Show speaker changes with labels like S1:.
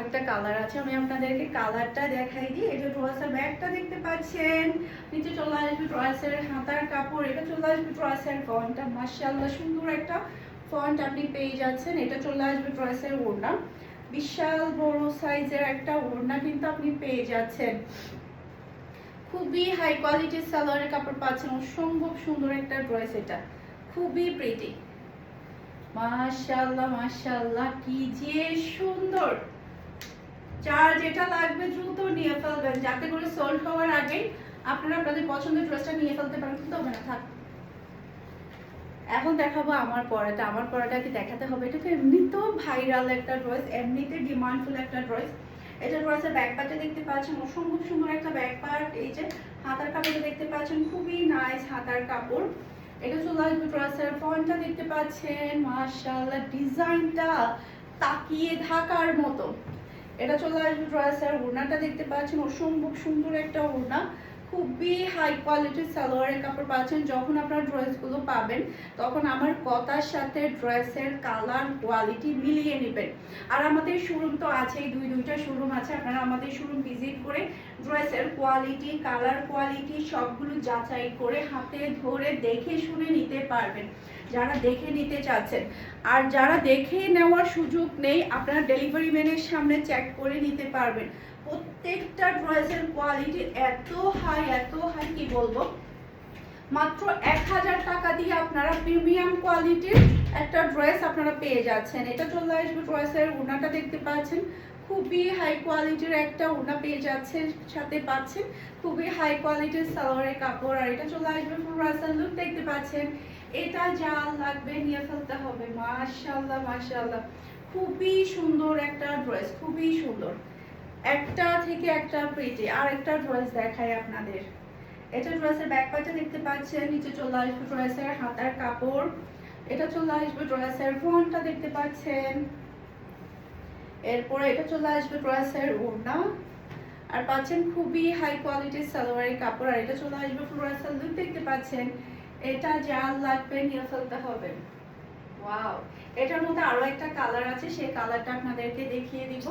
S1: একটা কালার আছে, আমি আপনাদেরকে কালারটা দেখাই দিই। এই যে ড্রেসের ব্যাগটা দেখতে পাচ্ছেন, নিচে চলে আসবে ড্রেসের হাতার কাপড়, এটা চলে আসবে ড্রেসের ফন্টটা, মাশাআল্লাহ সুন্দর একটা ফন্ট আপনি পেয়ে যাচ্ছেন। এটা চলে আসবে ড্রেসের ওড়না, বিশাল বড় সাইজের একটা ওড়না কিন্তু আপনি পেয়ে যাচ্ছেন। খুবই হাই কোয়ালিটির সালোয়ারের কাপড় পাচ্ছেন, অসম্ভব সুন্দর একটা ড্রেস, এটা খুবই প্রিটি, মাশাআল্লাহ মাশাআল্লাহ কি যে সুন্দর। যার যেটা লাগবে দ্রুত নিয়ে ফেলবেন, যাতে করে সোল্ড হওয়ার আগে আপনারা আপনাদের পছন্দের ড্রেসটা নিয়ে ফেলতে পারেন। কিন্তু হবে না, থাক। এখন দেখাবো আমার পরাটা। আমার পরাটা কি দেখাতে হবে, এটা তো এমনি তো ভাইরাল একটা ড্রেস, এমনিতে ডিমান্ডফুল একটা ড্রেস। এটা ড্রেসের ব্যাক পার্টে দেখতে পাচ্ছেন, অসম্ভব সুন্দর একটা ব্যাক পার্ট। এই যে হাতার কাপড়টা দেখতে পাচ্ছেন, খুবই নাইস হাতার কাপড়। এটা চলে আসবে ড্রেসের ফন্টটা দেখতে পাচ্ছেন, মাশাআল্লাহ ডিজাইনটা তাকিয়ে থাকার মতো। এটা চলে আসবে ড্রেসের ওড়নাটা দেখতে পাচ্ছেন, অসম্ভব সুন্দর একটা ওড়না, খুবই হাই কোয়ালিটির সালোয়ারের কাপড় পাচ্ছেন। যখন আপনার ড্রেসগুলো পাবেন তখন আমার কথার সাথে ড্রেসের কালার কোয়ালিটি মিলিয়ে নেবেন। আর আমাদের শোরুম তো আছেই, দুইটা শোরুম আছে, আপনারা আমাদের শোরুম ভিজিট করে ড্রেসের কোয়ালিটি, কালার কোয়ালিটি সবগুলো যাচাই করে হাতে ধরে দেখে শুনে নিতে পারবেন, যারা দেখে নিতে চাচ্ছেন। আর যারা দেখে নেওয়ার সুযোগ নেই, আপনারা ডেলিভারি ম্যানের সামনে চেক করে নিতে পারবেন। প্রত্যেকটা ড্রেসের কোয়ালিটি এত হাই কি বলবো, মাত্র 1000 টাকা দিয়ে আপনারা প্রিমিয়াম কোয়ালিটির একটা ড্রেস আপনারা পেয়ে যাচ্ছেন। এটা চলে আসবে ড্রেসের ওড়নাটা দেখতে পাচ্ছেন, খুবই হাই কোয়ালিটির একটা ওড়না পেয়ে যাচ্ছেন, সাথে পাচ্ছেন খুবই হাই কোয়ালিটির সালোয়ারের কাপড়। আর এটা চলে আসবে ড্রেসের লুক দেখতে পাচ্ছেন, এটা যা লাগবে নিয়ে ফেলতে হবে। মাশাআল্লাহ মাশাআল্লাহ খুবই সুন্দর একটা ড্রেস, খুবই সুন্দর, একটা থেকে একটা প্রিটি। আর একটা ড্রেস দেখাই আপনাদের। এটা ড্রেসের ব্যাক পার্টটা দেখতে পাচ্ছেন, নিচে চলে আসবে ড্রেসের হাতার কাপড়, এটা চলে আসবে ড্রেসের ফ্রন্টটা দেখতে পাচ্ছেন, এরপরে এটা চলে আসবে ড্রেসের ওড়না, আর পাচ্ছেন খুবই হাই কোয়ালিটির সালোয়ারের কাপড়। আর এটা চলে আসবে ড্রেসের লুক দেখতে পাচ্ছেন, এটা যা লাগবে নিয়ে ফেলতে হবে। ওয়াও, এটার মধ্যে আরো একটা কালার আছে, সেই কালারটা আপনাদেরকে দেখিয়ে দিব।